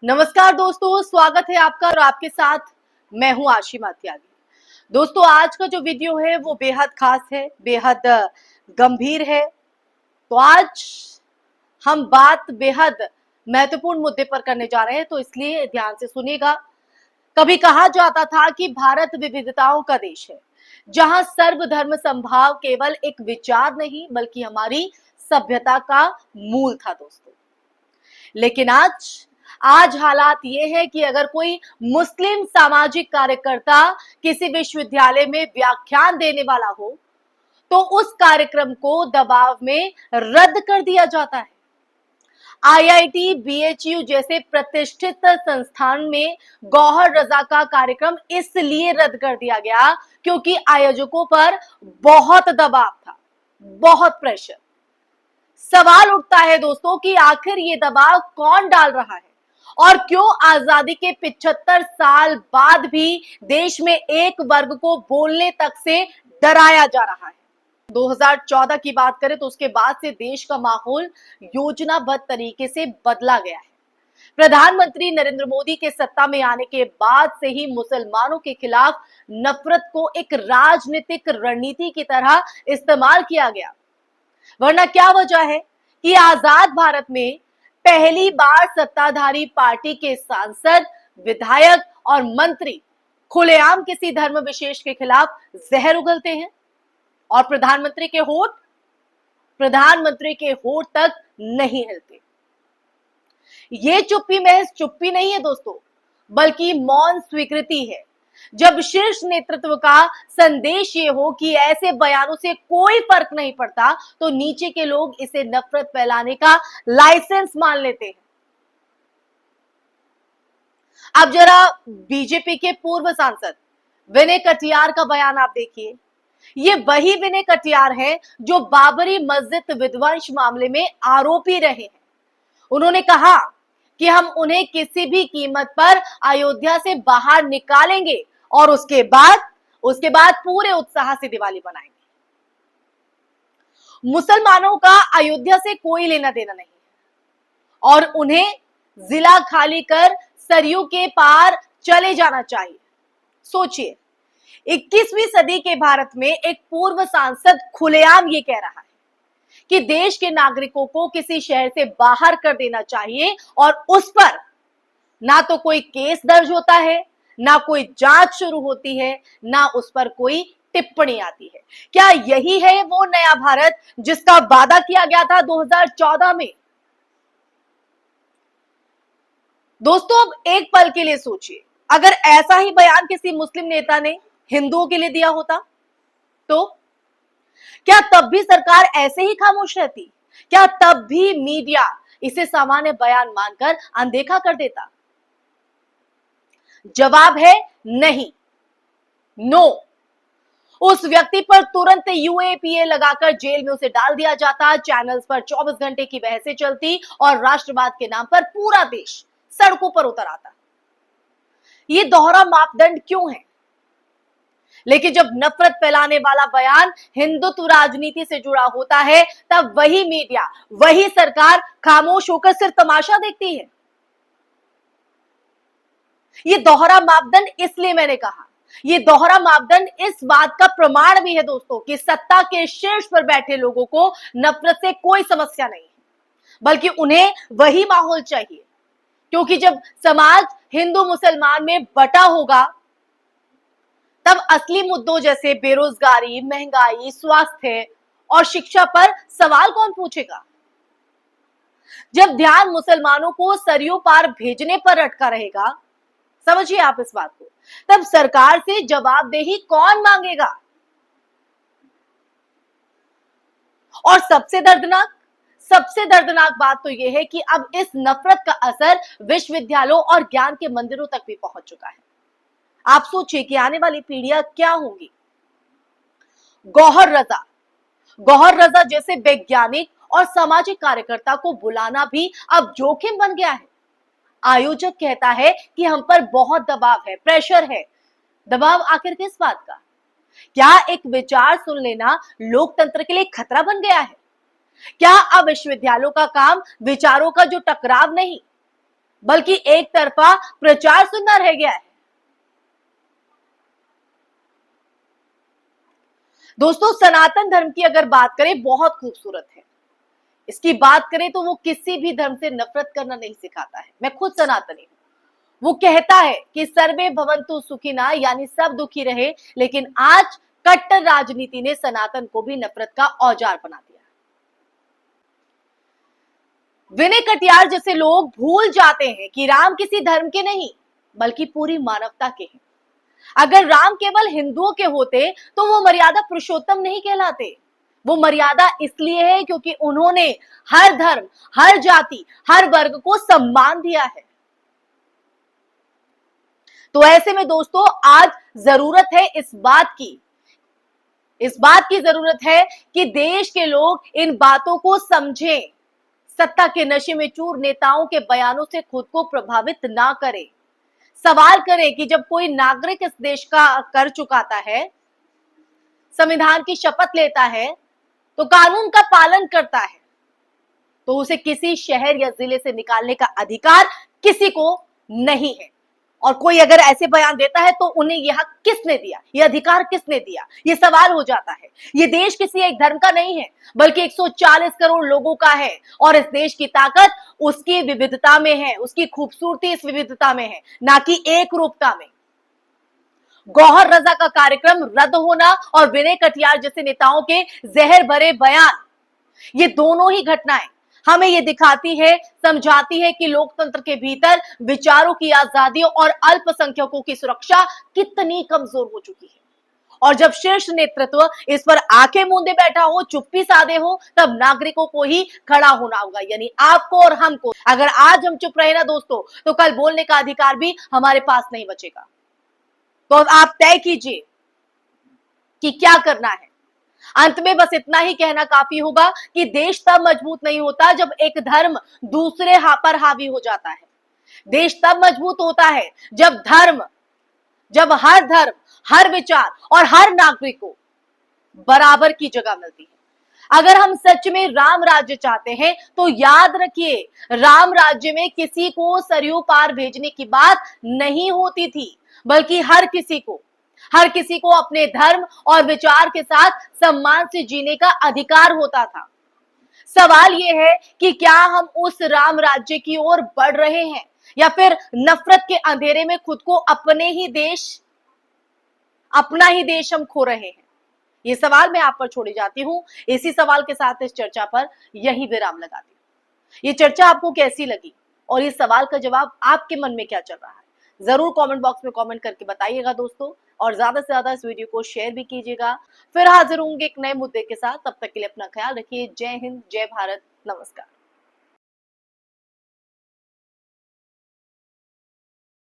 नमस्कार दोस्तों, स्वागत है आपका और आपके साथ मैं हूं आशिमा त्यागी। दोस्तों, आज का जो वीडियो है वो बेहद खास है, बेहद गंभीर है। तो आज हम बात बेहद महत्वपूर्ण मुद्दे पर करने जा रहे हैं, तो इसलिए ध्यान से सुनिएगा। कभी कहा जाता था कि भारत विविधताओं का देश है, जहां सर्वधर्म समभाव केवल एक विचार नहीं बल्कि हमारी सभ्यता का मूल था दोस्तों। लेकिन आज हालात ये है कि अगर कोई मुस्लिम सामाजिक कार्यकर्ता किसी विश्वविद्यालय में व्याख्यान देने वाला हो तो उस कार्यक्रम को दबाव में रद्द कर दिया जाता है। आईआईटी, बीएचयू जैसे प्रतिष्ठित संस्थान में गौहर रजा का कार्यक्रम इसलिए रद्द कर दिया गया क्योंकि आयोजकों पर बहुत दबाव था, बहुत प्रेशर। सवाल उठता है दोस्तों कि आखिर ये दबाव कौन डाल रहा है और क्यों आजादी के 75 साल बाद भी देश में एक वर्ग को बोलने तक से डराया जा रहा है। 2014 की बात करें तो उसके बाद से देश का माहौल योजनाबद्ध तरीके से बदला गया है। प्रधानमंत्री नरेंद्र मोदी के सत्ता में आने के बाद से ही मुसलमानों के खिलाफ नफरत को एक राजनीतिक रणनीति की तरह इस्तेमाल किया गया। वरना क्या वजह है कि आजाद भारत में पहली बार सत्ताधारी पार्टी के सांसद, विधायक और मंत्री खुलेआम किसी धर्म विशेष के खिलाफ जहर उगलते हैं और प्रधानमंत्री के होठ तक नहीं हिलते। ये चुप्पी महज चुप्पी नहीं है दोस्तों, बल्कि मौन स्वीकृति है। जब शीर्ष नेतृत्व का संदेश ये हो कि ऐसे बयानों से कोई फर्क नहीं पड़ता, तो नीचे के लोग इसे नफरत फैलाने का लाइसेंस मान लेते हैं। अब जरा बीजेपी के पूर्व सांसद विनय कटियार का बयान आप देखिए। ये वही विनय कटियार है जो बाबरी मस्जिद विध्वंस मामले में आरोपी रहे हैं। उन्होंने कहा कि हम उन्हें किसी भी कीमत पर अयोध्या से बाहर निकालेंगे और उसके बाद पूरे उत्साह से दिवाली मनाएंगे। मुसलमानों का अयोध्या से कोई लेना देना नहीं और उन्हें जिला खाली कर सरयू के पार चले जाना चाहिए। सोचिए, 21वीं सदी के भारत में एक पूर्व सांसद खुलेआम ये कह रहा है कि देश के नागरिकों को किसी शहर से बाहर कर देना चाहिए और उस पर ना तो कोई केस दर्ज होता है, ना कोई जांच शुरू होती है, ना उस पर कोई टिप्पणी आती है। क्या यही है वो नया भारत जिसका वादा किया गया था 2014 में? दोस्तों, अब एक पल के लिए सोचिए, अगर ऐसा ही बयान किसी मुस्लिम नेता ने हिंदुओं के लिए दिया होता तो क्या तब भी सरकार ऐसे ही खामोश रहती? क्या तब भी मीडिया इसे सामान्य बयान मानकर अनदेखा कर देता? जवाब है नहीं, नो। उस व्यक्ति पर तुरंत यूएपीए लगाकर जेल में उसे डाल दिया जाता, चैनल्स पर 24 घंटे की बहसें चलती और राष्ट्रवाद के नाम पर पूरा देश सड़कों पर उतर आता। ये दोहरा मापदंड क्यों है? लेकिन जब नफरत फैलाने वाला बयान हिंदुत्व राजनीति से जुड़ा होता है, तब वही मीडिया, वही सरकार खामोश होकर सिर्फ तमाशा देखती है। ये दोहरा मापदंड इसलिए मैंने कहा, ये दोहरा मापदंड इस बात का प्रमाण भी है दोस्तों कि सत्ता के शीर्ष पर बैठे लोगों को नफरत से कोई समस्या नहीं है, बल्कि उन्हें वही माहौल चाहिए। क्योंकि जब समाज हिंदू मुसलमान में बटा होगा, तब असली मुद्दों जैसे बेरोजगारी, महंगाई, स्वास्थ्य और शिक्षा पर सवाल कौन पूछेगा? जब ध्यान मुसलमानों को सरयू पार भेजने पर अटका रहेगा, समझिए आप इस बात को, तब सरकार से जवाबदेही कौन मांगेगा? और सबसे दर्दनाक बात तो यह है कि अब इस नफरत का असर विश्वविद्यालयों और ज्ञान के मंदिरों तक भी पहुंच चुका है। आप सोचिए कि आने वाली पीढ़ियां क्या होंगी। गौहर रजा जैसे वैज्ञानिक और सामाजिक कार्यकर्ता को बुलाना भी अब जोखिम बन गया है। आयोजक कहता है कि हम पर बहुत दबाव है, प्रेशर है। दबाव आखिर किस बात का? क्या एक विचार सुन लेना लोकतंत्र के लिए खतरा बन गया है? क्या अब विश्वविद्यालयों का काम विचारों का जो टकराव नहीं, बल्कि एक तरफा प्रचार सुनना रह गया है। दोस्तों, सनातन धर्म की अगर बात करें, बहुत खूबसूरत है। इसकी बात करें तो वो किसी भी धर्म से नफरत करना नहीं सिखाता है। मैं खुद सनातनी हूं। वो कहता है कि सर्वे भवन्तु सुखिना, यानी सब दुखी रहे। लेकिन आज कट्टर राजनीति ने सनातन को भी नफरत का औजार बना दिया। विनय कटियार जैसे लोग भूल जाते हैं कि राम किसी धर्म के नहीं, बल्कि पूरी मानवता के हैं। अगर राम केवल हिंदुओं के होते तो वो मर्यादा पुरुषोत्तम नहीं कहलाते। वो मर्यादा इसलिए है क्योंकि उन्होंने हर धर्म, हर जाति, हर वर्ग को सम्मान दिया है। तो ऐसे में दोस्तों, आज जरूरत है इस बात की जरूरत है कि देश के लोग इन बातों को समझें। सत्ता के नशे में चूर नेताओं के बयानों से खुद को प्रभावित ना करें। सवाल करें कि जब कोई नागरिक इस देश का कर चुकाता है, संविधान की शपथ लेता है, तो कानून का पालन करता है, तो उसे किसी शहर या जिले से निकालने का अधिकार किसी को नहीं है। और कोई अगर ऐसे बयान देता है तो उन्हें यह हक किसने दिया, यह अधिकार किसने दिया, यह सवाल हो जाता है। यह देश किसी एक धर्म का नहीं है, बल्कि 140 करोड़ लोगों का है। और इस देश की ताकत उसकी विविधता में है, उसकी खूबसूरती इस विविधता में है, ना कि एक रूपता में। गौहर रजा का कार्यक्रम रद्द होना और विनय कटियार जैसे नेताओं के जहर भरे बयान, ये दोनों ही घटनाएं हमें ये दिखाती है, समझाती है कि लोकतंत्र के भीतर विचारों की आजादी और अल्पसंख्यकों की सुरक्षा कितनी कमजोर हो चुकी है। और जब शीर्ष नेतृत्व इस पर आंखें मूंदे बैठा हो, चुप्पी साधे हो, तब नागरिकों को ही खड़ा होना होगा, यानी आपको और हमको। अगर आज हम चुप रहे ना दोस्तों, तो कल बोलने का अधिकार भी हमारे पास नहीं बचेगा। तो आप तय कीजिए कि क्या करना है। अंत में बस इतना ही कहना काफी होगा कि देश तब मजबूत नहीं होता जब एक धर्म दूसरे पर हावी हो जाता है। देश तब मजबूत होता है जब हर धर्म, हर विचार और हर नागरिक को बराबर की जगह मिलती है। अगर हम सच में राम राज्य चाहते हैं तो याद रखिए, राम राज्य में किसी को सरयू पार भेजने की बात नहीं होती थी, बल्कि हर किसी को अपने धर्म और विचार के साथ सम्मान से जीने का अधिकार होता था। सवाल यह है कि क्या हम उस राम राज्य की ओर बढ़ रहे हैं, या फिर नफरत के अंधेरे में खुद को अपना ही देश हम खो रहे हैं। ये सवाल मैं आप पर छोड़ी जाती हूं। इसी सवाल के साथ इस चर्चा पर यही विराम लगाती हूं। ये चर्चा आपको कैसी लगी और इस सवाल का जवाब आपके मन में क्या चल रहा है, जरूर कमेंट बॉक्स में कमेंट करके बताइएगा दोस्तों। और ज्यादा से ज्यादा इस वीडियो को शेयर भी कीजिएगा। फिर हाजिर होंगे एक नए मुद्दे के साथ। तब तक के लिए अपना ख्याल रखिए। जय हिंद, जय भारत, नमस्कार।